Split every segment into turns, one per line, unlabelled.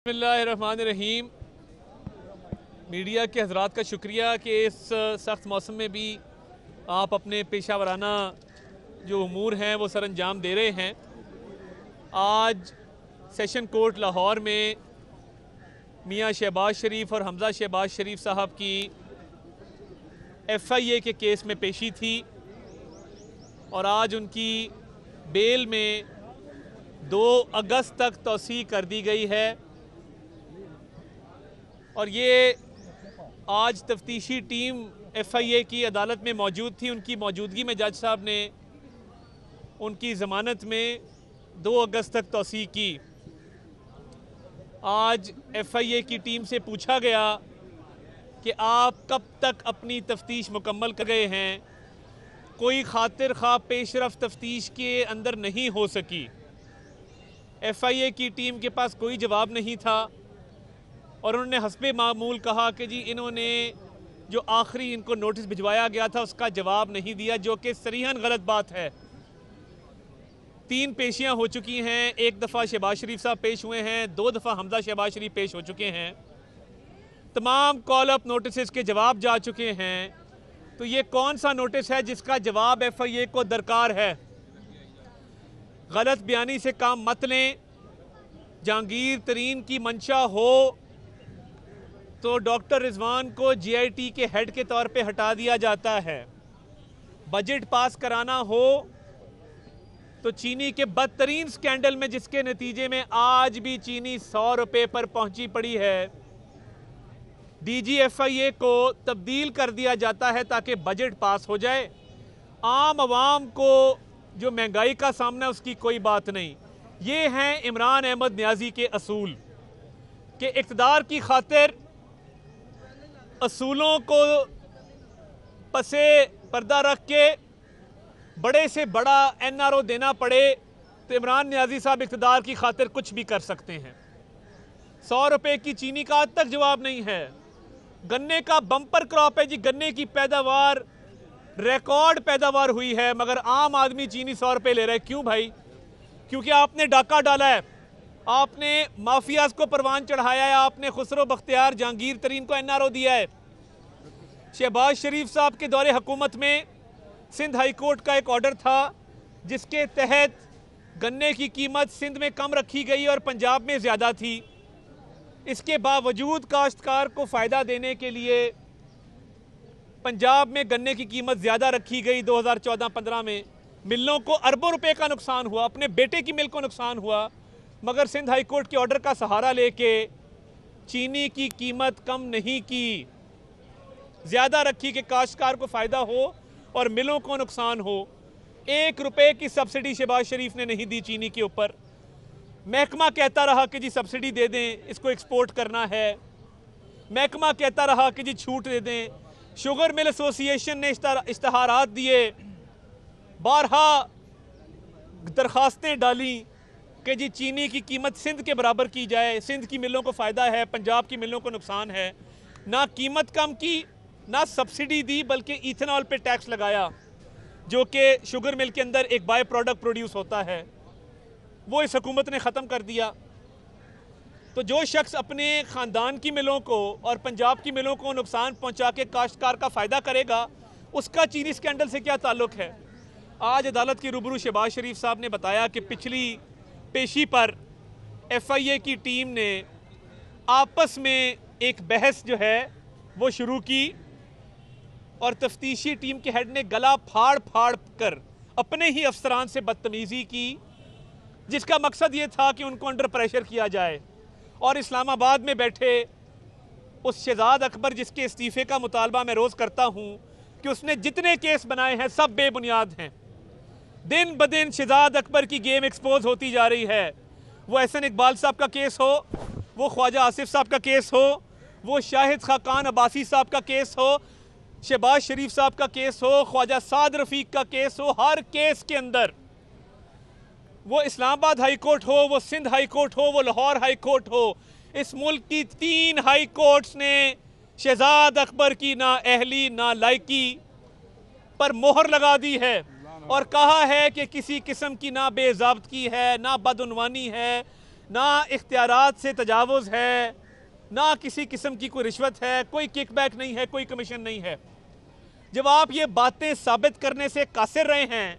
बिस्मिल्लाहिर्रहमानिर्रहीम। मीडिया के हजरात का शुक्रिया कि इस सख्त मौसम में भी आप अपने पेशा वराना जो उमूर हैं वो सर अंजाम दे रहे हैं। आज सेशन कोर्ट लाहौर में मियाँ शहबाज शरीफ और हमज़ा शहबाज शरीफ साहब की FIA के केस में पेशी थी और आज उनकी बेल में 2 अगस्त तक तौसीक़ कर दी गई है। और ये आज तफ्तीशी टीम FIA की अदालत में मौजूद थी। उनकी मौजूदगी में जज साहब ने उनकी ज़मानत में 2 अगस्त तक तौसीक़ की। आज FIA की टीम से पूछा गया कि आप कब तक अपनी तफ्तीश मुकम्मल कर गए हैं। कोई खातिर ख्वाह पेशरफ तफ्तीश के अंदर नहीं हो सकी। FIA की टीम के पास कोई जवाब नहीं था और उन्होंने हस्बे मामूल कहा कि जी इन्होंने जो आखिरी इनको नोटिस भिजवाया गया था उसका जवाब नहीं दिया, जो कि सरीहन गलत बात है। 3 पेशियां हो चुकी हैं। 1 दफ़ा शहबाज शरीफ साहब पेश हुए हैं, 2 दफ़ा हमज़ा शहबाज शरीफ पेश हो चुके हैं। तमाम कॉल अप नोटिस के जवाब जा चुके हैं। तो ये कौन सा नोटिस है जिसका जवाब FIA को दरकार है। गलत बयानी से काम मत लें। जहांगीर तरीन की मंशा हो तो डॉक्टर रिजवान को GIT के हेड के तौर पे हटा दिया जाता है। बजट पास कराना हो तो चीनी के बदतरीन स्कैंडल में जिसके नतीजे में आज भी चीनी 100 रुपये पर पहुंची पड़ी है, DG FIA को तब्दील कर दिया जाता है ताकि बजट पास हो जाए। आम आवाम को जो महंगाई का सामना है उसकी कोई बात नहीं। ये हैं इमरान अहमद न्याजी के असूल कि इक़्तिदार की खातिर असूलों को पसे पर्दा रख के बड़े से बड़ा NRO देना पड़े तो इमरान न्याजी साहब इक़्तिदार की खातिर कुछ भी कर सकते हैं। 100 रुपये की चीनी का आज तक जवाब नहीं है। गन्ने का बम्पर क्रॉप है जी, गन्ने की पैदावार रिकॉर्ड पैदावार हुई है, मगर आम आदमी चीनी 100 रुपये ले रहा है। क्यों भाई? क्योंकि आपने डाका डाला है, आपने माफियाज को परवान चढ़ाया है, आपने खुसरो बख्तियार जहांगीर तरीन को NRO दिया है। शहबाज शरीफ साहब के दौरे हुकूमत में सिंध हाई कोर्ट का एक ऑर्डर था जिसके तहत गन्ने की कीमत सिंध में कम रखी गई और पंजाब में ज़्यादा थी। इसके बावजूद काश्तकार को फ़ायदा देने के लिए पंजाब में गन्ने की कीमत ज़्यादा रखी गई। 2014-15 में मिलों को अरबों रुपए का नुकसान हुआ, अपने बेटे की मिल को नुकसान हुआ, मगर सिंध हाई कोर्ट के ऑर्डर का सहारा लेके चीनी की कीमत कम नहीं की, ज़्यादा रखी कि काश्तकार को फ़ायदा हो और मिलों को नुकसान हो। 1 रुपये की सब्सिडी शहबाज शरीफ ने नहीं दी चीनी के ऊपर। महकमा कहता रहा कि जी सब्सिडी दे दें, इसको एक्सपोर्ट करना है। महकमा कहता रहा कि जी छूट दे दें। शुगर मिल एसोसिएशन ने इश्तहारात दिए, बारहा दरखास्तें डाली कि जी चीनी की कीमत सिंध के बराबर की जाए, सिंध की मिलों को फ़ायदा है, पंजाब की मिलों को नुकसान है। ना कीमत कम की, ना सब्सिडी दी, बल्कि इथेनॉल पे टैक्स लगाया जो कि शुगर मिल के अंदर एक बाय प्रोडक्ट प्रोड्यूस होता है, वो इस हुकूमत ने ख़त्म कर दिया। तो जो शख्स अपने ख़ानदान की मिलों को और पंजाब की मिलों को नुकसान पहुंचा के काश्तकार का फ़ायदा करेगा, उसका चीनी स्कैंडल से क्या ताल्लुक़ है। आज अदालत के रूबरू शहबाज शरीफ साहब ने बताया कि पिछली पेशी पर FIA की टीम ने आपस में एक बहस जो है वो शुरू की और तफ्तीशी टीम के हेड ने गला फाड़ फाड़ कर अपने ही अफसरान से बदतमीज़ी की, जिसका मकसद ये था कि उनको अंडर प्रेशर किया जाए। और इस्लामाबाद में बैठे उस शहजाद अकबर जिसके इस्तीफ़े का मुतालबा मैं रोज़ करता हूँ कि उसने जितने केस बनाए हैं सब बेबुनियाद हैं। दिन ब दिन शहजाद अकबर की गेम एक्सपोज होती जा रही है। वो एहसन इकबाल साहब का केस हो, वो ख्वाजा आसिफ साहब का केस हो, वो शाहिद खाकान अब्बासी साहब का केस हो, शहबाज शरीफ साहब का केस हो, ख्वाजा साद रफ़ीक का केस हो, हर केस के अंदर वो इस्लामाबाद हाई कोर्ट हो, वो सिंध हाई कोर्ट हो, वो लाहौर हाई कोर्ट हो, इस मुल्क की 3 हाई कोर्ट्स ने शहजाद अकबर की ना अहली ना लायकी पर मोहर लगा दी है और कहा है कि किसी किस्म की ना बेज़ाब्तगी है, ना बदउनवानी है, ना इख्तियारात से तजावुज़ है, ना किसी किस्म की कोई रिश्वत है, कोई किकबैक नहीं है, कोई कमीशन नहीं है। जब आप ये बातें साबित करने से कासिर रहे हैं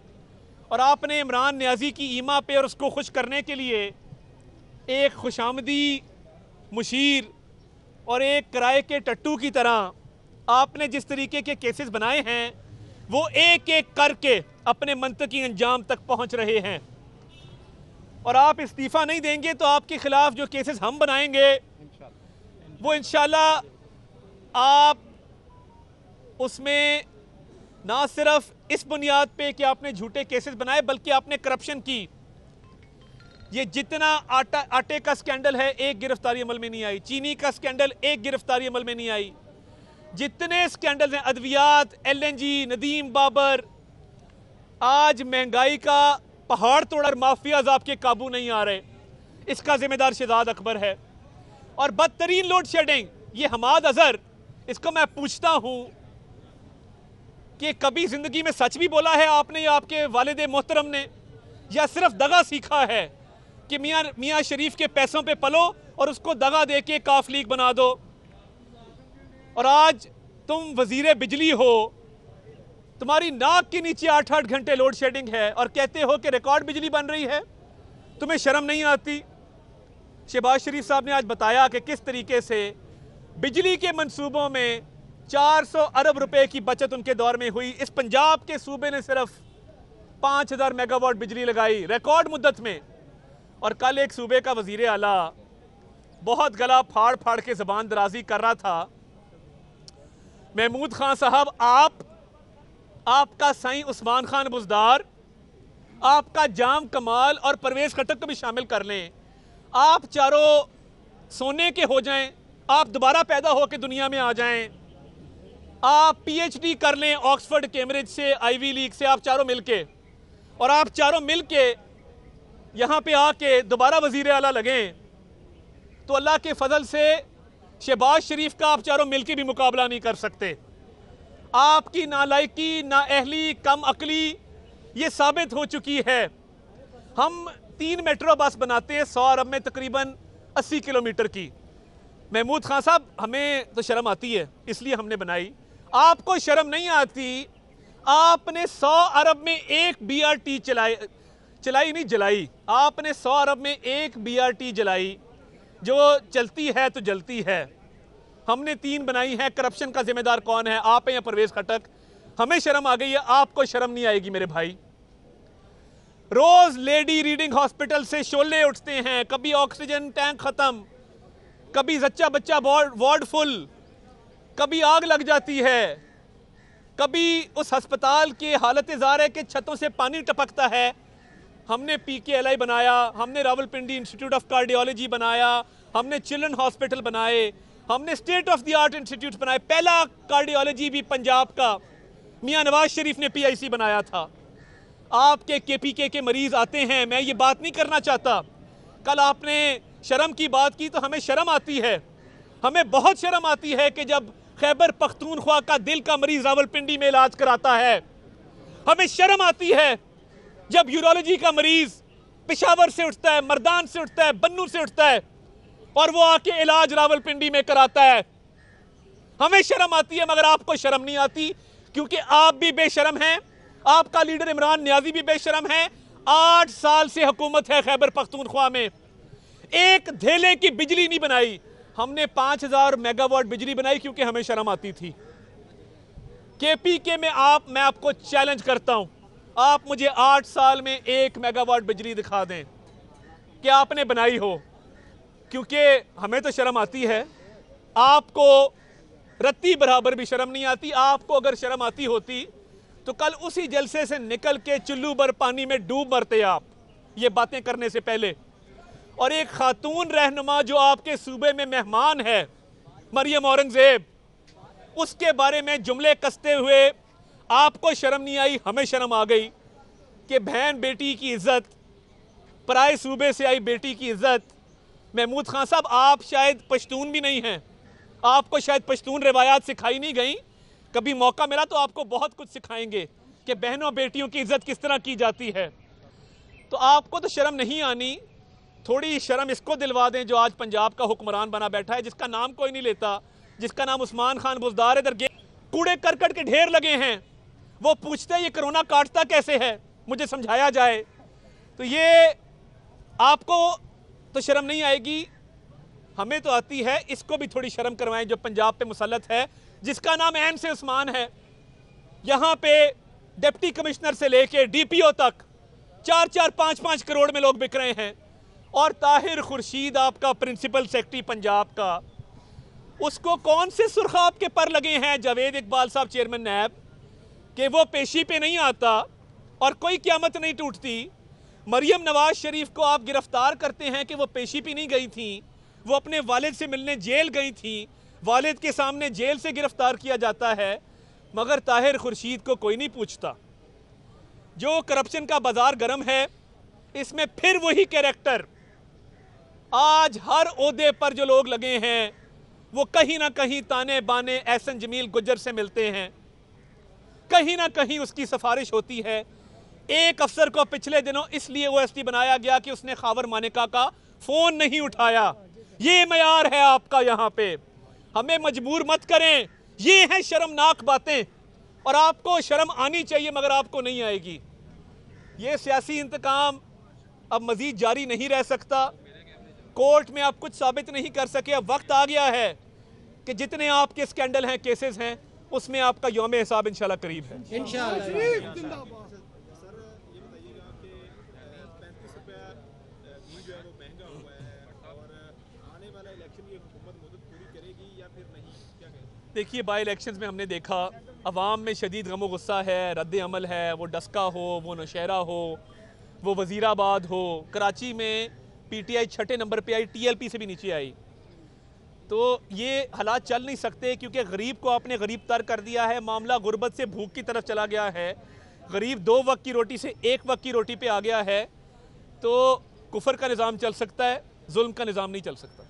और आपने इमरान नियाज़ी की ईमा पे और उसको खुश करने के लिए एक खुशामदी मुशीर और एक किराए के टट्टू की तरह आपने जिस तरीके के केसेस बनाए हैं, वो एक एक करके अपने मंतकी अंजाम तक पहुंच रहे हैं। और आप इस्तीफ़ा नहीं देंगे तो आपके खिलाफ जो केसेस हम बनाएंगे वो इंशाल्लाह आप उसमें ना सिर्फ इस बुनियाद पे कि आपने झूठे केसेस बनाए, बल्कि आपने करप्शन की। ये जितना आटे का स्कैंडल है, एक गिरफ्तारी अमल में नहीं आई। चीनी का स्कैंडल, एक गिरफ्तारी अमल में नहीं आई। जितने स्कैंडल्स हैं, अद्वियात, LNG, नदीम बाबर, आज महंगाई का पहाड़ तोड़ माफियाज आपके काबू नहीं आ रहे, इसका जिम्मेदार शहजाद अकबर है। और बदतरीन लोड शेडिंग, ये हमाद अजहर, इसको मैं पूछता हूं कि कभी जिंदगी में सच भी बोला है आपने या आपके वालिद मोहतरम ने, या सिर्फ दगा सीखा है कि मियां शरीफ के पैसों पे पलो और उसको दगा दे के काफ लीग बना दो। और आज तुम वजीर बिजली हो, तुम्हारी नाक के नीचे 8-8 घंटे लोड शेडिंग है और कहते हो कि रिकॉर्ड बिजली बन रही है। तुम्हें शर्म नहीं आती? शहबाज शरीफ साहब ने आज बताया कि किस तरीके से बिजली के मंसूबों में 400 अरब रुपए की बचत उनके दौर में हुई। इस पंजाब के सूबे ने सिर्फ 5000 मेगावाट बिजली लगाई रिकॉर्ड मुद्दत में। और कल एक सूबे का वजीर आला बहुत गला फाड़ फाड़ के जबान दराजी कर रहा था। महमूद खान साहब, आपका साईं उस्मान खान बुजदार, आपका जाम कमाल और परवेज खट्टर को भी शामिल कर लें, आप चारों सोने के हो जाएं, आप दोबारा पैदा होकर दुनिया में आ जाएं, आप PhD कर लें ऑक्सफोर्ड, कैम्ब्रिज से, आईवी लीग से, आप चारों मिलके, और आप चारों मिलके यहाँ पे आके दोबारा वजीर आला लगें, तो अल्लाह के फजल से शहबाज शरीफ का आप चारों मिलके भी मुकाबला नहीं कर सकते। आपकी नालायकी, नाअहली, कम अकली ये साबित हो चुकी है। हम 3 मेट्रो बस बनाते हैं 100 अरब में तकरीबन 80 किलोमीटर की। महमूद खान साहब, हमें तो शर्म आती है इसलिए हमने बनाई, आपको शर्म नहीं आती? आपने 100 अरब में एक BRT जलाई। आपने 100 अरब में एक BRT जलाई जो चलती है तो जलती है। हमने 3 बनाई है। करप्शन का जिम्मेदार कौन है, आप हैं या परवेज खटक? हमें शर्म आ गई है, आपको शर्म नहीं आएगी मेरे भाई। रोज लेडी रीडिंग हॉस्पिटल से शोले उठते हैं, कभी ऑक्सीजन टैंक खत्म, कभी जच्चा बच्चा वार्ड फुल, कभी आग लग जाती है, कभी उस अस्पताल की हालत ज़ार है कि छतों से पानी टपकता है। हमने PKLI बनाया, हमने रावलपिंडी इंस्टीट्यूट ऑफ कार्डियोलॉजी बनाया, हमने चिल्ड्रन हॉस्पिटल बनाए, हमने state of the art institute बनाए। पहला कार्डियोलॉजी भी पंजाब का मियां नवाज शरीफ ने PIC बनाया था। आपके KPK के मरीज आते हैं, मैं ये बात नहीं करना चाहता। कल आपने शर्म की बात की तो हमें शर्म आती है। हमें बहुत शर्म आती है कि जब खैबर पख्तूनख्वा का दिल का मरीज रावलपिंडी में इलाज कराता है। हमें शर्म आती है जब यूरोलॉजी का मरीज पेशावर से उठता है, मर्दान से उठता है, बन्नू से उठता है और वो आके इलाज रावलपिंडी में कराता है। हमें शर्म आती है, मगर आपको शर्म नहीं आती, क्योंकि आप भी बेशर्म हैं, आपका लीडर इमरान नियाजी भी बेशर्म है। 8 साल से हुकूमत है खैबर पख्तूनख्वा में, एक धेले की बिजली नहीं बनाई। हमने 5000 मेगावाट बिजली बनाई क्योंकि हमें शर्म आती थी। KPK में मैं आपको चैलेंज करता हूं, आप मुझे 8 साल में 1 मेगावाट बिजली दिखा दें कि आपने बनाई हो, क्योंकि हमें तो शर्म आती है, आपको रत्ती बराबर भी शर्म नहीं आती। आपको अगर शर्म आती होती तो कल उसी जलसे से निकल के चुल्लू भर पानी में डूब मरते आप, ये बातें करने से पहले। और एक खातून रहनुमा जो आपके सूबे में मेहमान है, मरियम औरंगजेब, उसके बारे में जुमले कसते हुए आपको शर्म नहीं आई, हमें शर्म आ गई कि बहन बेटी की इज्जत, पराए सूबे से आई बेटी की इज्जत। महमूद खान साहब, आप शायद पश्तून भी नहीं हैं, आपको शायद पश्तून रिवायात सिखाई नहीं गई। कभी मौका मिला तो आपको बहुत कुछ सिखाएंगे कि बहनों बेटियों की इज्जत किस तरह की जाती है। तो आपको तो शर्म नहीं आनी थोड़ी शर्म इसको दिलवा दें जो आज पंजाब का हुक्मरान बना बैठा है, जिसका नाम कोई नहीं लेता, जिसका नाम उस्मान खान बुजदार है। इधर कूड़े करकट के ढेर लगे हैं, वो पूछते हैं ये कोरोना काटता कैसे है, मुझे समझाया जाए। तो ये आपको तो शर्म नहीं आएगी, हमें तो आती है, इसको भी थोड़ी शर्म करवाएं जो पंजाब पे मुसल्लत है, जिसका नाम ऐन से उस्मान है। यहाँ पे डिप्टी कमिश्नर से लेके डीपीओ तक 4-4, 5-5 करोड़ में लोग बिक रहे हैं। और ताहिर खुर्शीद आपका प्रिंसिपल सेक्रेटरी पंजाब का, उसको कौन से सुर्खाब के पर लगे हैं जावेद इकबाल साहब चेयरमैन नैब कि वो पेशी पे नहीं आता और कोई क़यामत नहीं टूटती। मरियम नवाज शरीफ को आप गिरफ्तार करते हैं कि वो पेशी पे नहीं गई थी, वो अपने वालिद से मिलने जेल गई थी, वालिद के सामने जेल से गिरफ्तार किया जाता है, मगर ताहिर खुर्शीद को कोई नहीं पूछता। जो करप्शन का बाजार गर्म है, इसमें फिर वही कैरेक्टर, आज हर ओहदे पर जो लोग लगे हैं वो कहीं ना कहीं ताने बाने एहसन जमील गुज्जर से मिलते हैं, कहीं ना कहीं उसकी सिफारिश होती है। एक अफसर को पिछले दिनों इसलिए ओएसडी बनाया गया कि उसने खावर मानिका का फोन नहीं उठाया। ये मयार है आपका, यहाँ पे हमें मजबूर मत करें, ये हैं शर्मनाक बातें और आपको शर्म आनी चाहिए मगर आपको नहीं आएगी। ये सियासी इंतकाम अब मजीद जारी नहीं रह सकता, कोर्ट में आप कुछ साबित नहीं कर सके। अब वक्त आ गया है कि जितने आपके स्कैंडल हैं, केसेस हैं, उसमें आपका यौम हिसाब इंशाल्लाह करीब है। देखिए, बाई इलेक्शंस में हमने देखा अवाम में शदीद गम गुस्सा है, रद्द अमल है, वो डस्का हो, वो नौशहरा हो, वो वज़ीराबाद हो, कराची में पीटीआई 6 नंबर पे आई, टीएलपी से भी नीचे आई। तो ये हालात चल नहीं सकते क्योंकि गरीब को आपने गरीब तर कर दिया है, मामला गुर्बत से भूख की तरफ चला गया है, गरीब 2 वक्त की रोटी से 1 वक्त की रोटी पे आ गया है। तो कुफर का निज़ाम चल सकता है, जुल्म का निज़ाम नहीं चल सकता।